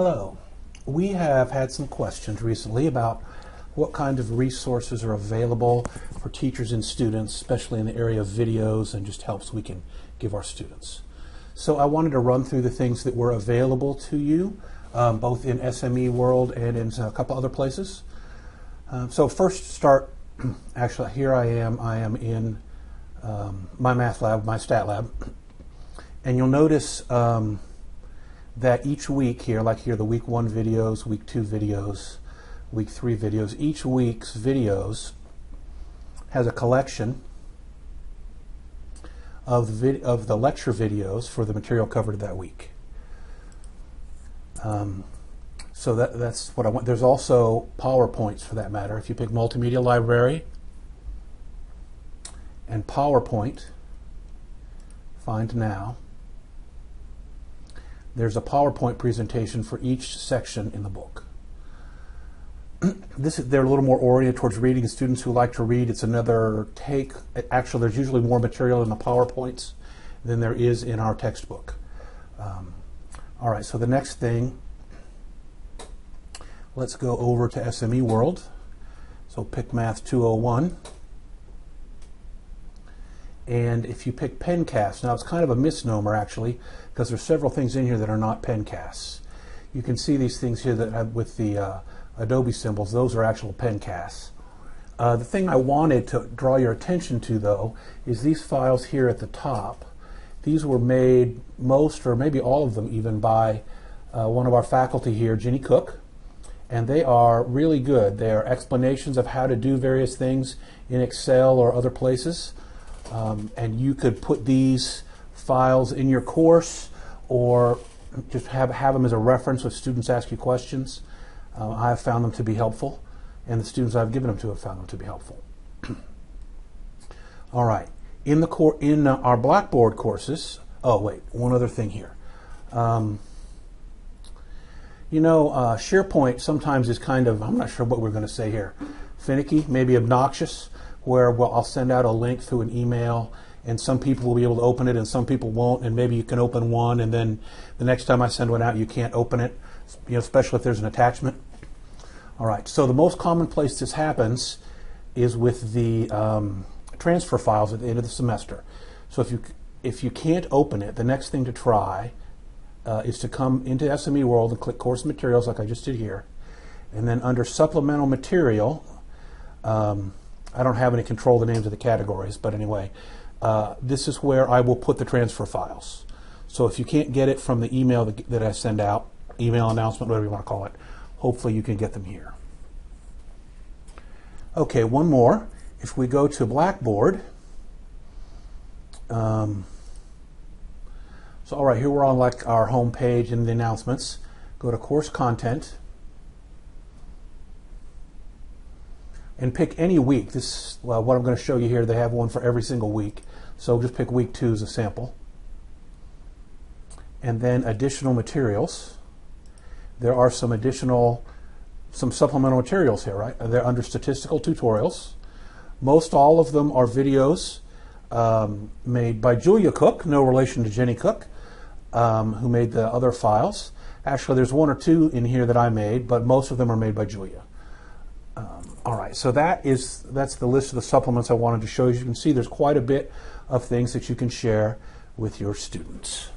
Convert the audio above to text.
Hello. We have had some questions recently about what kind of resources are available for teachers and students, especially in the area of videos and just helps we can give our students. So I wanted to run through the things that were available to you, both in SME World and in a couple other places. So first start, actually here I am in my math lab, my stat lab, and you'll notice that each week here, like here, the week 1 videos, week 2 videos, week 3 videos, each week's videos has a collection of the lecture videos for the material covered that week. So that's what I want. There's also PowerPoints for that matter. If you pick Multimedia Library and PowerPoint, find now, there's a PowerPoint presentation for each section in the book. They're a little more oriented towards reading. Students who like to read, it's another take. Actually, there's usually more material in the PowerPoints than there is in our textbook. All right, so the next thing, let's go over to SME World. So pick Math 201. And if you pick Pencast, now it's kind of a misnomer actually, because there's several things in here that are not Pencasts. You can see these things here that have with the Adobe symbols, those are actual Pencasts. The thing I wanted to draw your attention to though is these files here at the top. These were made, most or maybe all of them even, by one of our faculty here, Jenny Cook, and they are really good. They are explanations of how to do various things in Excel or other places. And you could put these files in your course or just have them as a reference if students ask you questions. I have found them to be helpful, and the students I've given them to have found them to be helpful. All right. In our Blackboard courses, oh wait, one other thing here. SharePoint sometimes is kind of, I'm not sure what we're going to say here, finicky, maybe obnoxious, where I'll send out a link through an email and some people will be able to open it and some people won't, and maybe you can open one and then the next time I send one out you can't open it, especially if there's an attachment. All right, so the most common place this happens is with the transfer files at the end of the semester. So if you can't open it, the next thing to try is to come into SME World and click Course Materials like I just did here, and then under Supplemental Material, I don't have any control of the names of the categories, but anyway, this is where I will put the transfer files. So if you can't get it from the email that I send out, email announcement, whatever you want to call it, hopefully you can get them here. Okay, one more. If we go to Blackboard, so all right, here we're on like our home page in the announcements. Go to Course Content and pick any week. What I'm going to show you here, they have one for every single week. So just pick week 2 as a sample. And then additional materials. There are some supplemental materials here, right? They're under statistical tutorials. Most all of them are videos made by Julia Cook, no relation to Jenny Cook, who made the other files. Actually, there's 1 or 2 in here that I made, but most of them are made by Julia. All right, so that's the list of the supplements I wanted to show you. As you can see, there's quite a bit of things that you can share with your students.